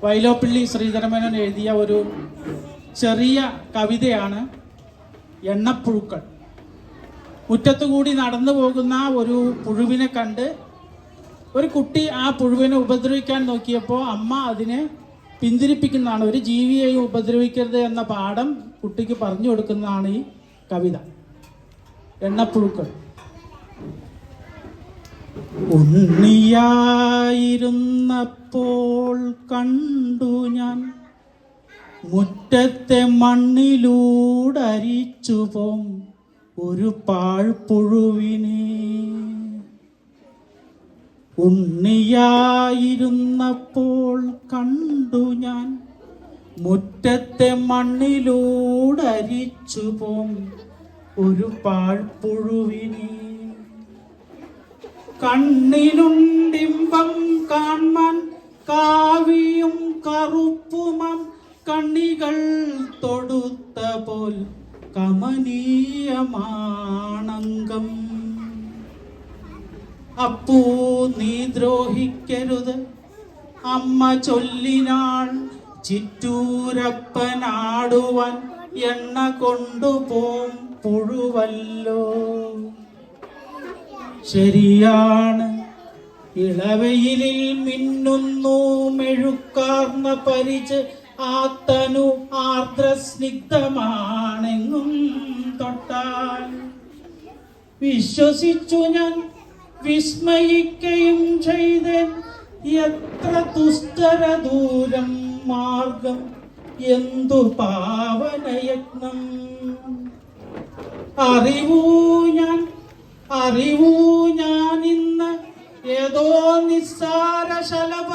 വൈലോപ്പിള്ളി ശ്രീധരമേനോൻ എഴുതിയ ഒരു ചെറിയ കവിതയാണ് എണ്ണപ്പുഴുക്കൾ. മുറ്റത്തുകൂടി നടന്നു പോകുന്ന ഒരു പുഴുവിനെ കണ്ട് ഒരു കുട്ടി ആ പുഴുവിനെ ഉപദ്രവിക്കാൻ നോക്കിയപ്പോൾ അമ്മ അതിനെ പിന്തിരിപ്പിക്കുന്നതാണ്. ഒരു ജീവിയെയും ഉപദ്രവിക്കരുത് എന്ന പാഠം കുട്ടിക്ക് പറഞ്ഞു കൊടുക്കുന്നതാണ് ഈ കവിത. എണ്ണപ്പുഴുക്കൾ. ഉണ്ണിയായിരുന്നപ്പോൾ കണ്ടു ഞാൻ മുറ്റത്തെ മണ്ണിലൂടരിച്ചു പോം ഒരു പാഴ്പുഴുവിനെ. ഉണ്ണിയായിരുന്നപ്പോൾ കണ്ടു ഞാൻ മുറ്റത്തെ മണ്ണിലൂടരിച്ചു പോം ഒരു പാഴ്പുഴുവിനെ. കണ്ണിനുണ്ടിമ്പം കാൺമാൻ കാവിയും കറുപ്പുമാം കണ്ണികൾ തൊടുത്ത പോൽ കമനീയമാണങ്കം. അപ്പൂ നീ ദ്രോഹിക്കരുത് അമ്മ ചൊല്ലിനാൾ, ചിറ്റൂരപ്പനാടുവാൻ എണ്ണ കൊണ്ടുപോം പുഴുവല്ലോ. ശരിയാണ്, ഇളവെയിലിൽ മിന്നുന്നു മെഴുക്കാർന്ന പരിച് ആത്തനു ആർദ്രസ്നിഗ്ധമാണെങ്ങും തൊട്ടാൽ. വിശ്വസിച്ചു ഞാൻ വിസ്മയിക്കുകയും ചെയ്തേൻ, എത്ര ദുസ്തര ദൂരം മാർഗം എന്തു പാവനയത്നം. അറിവൂ ഞാൻ ഇന്ന് ഏതോ നിസ്സാര ശലഭ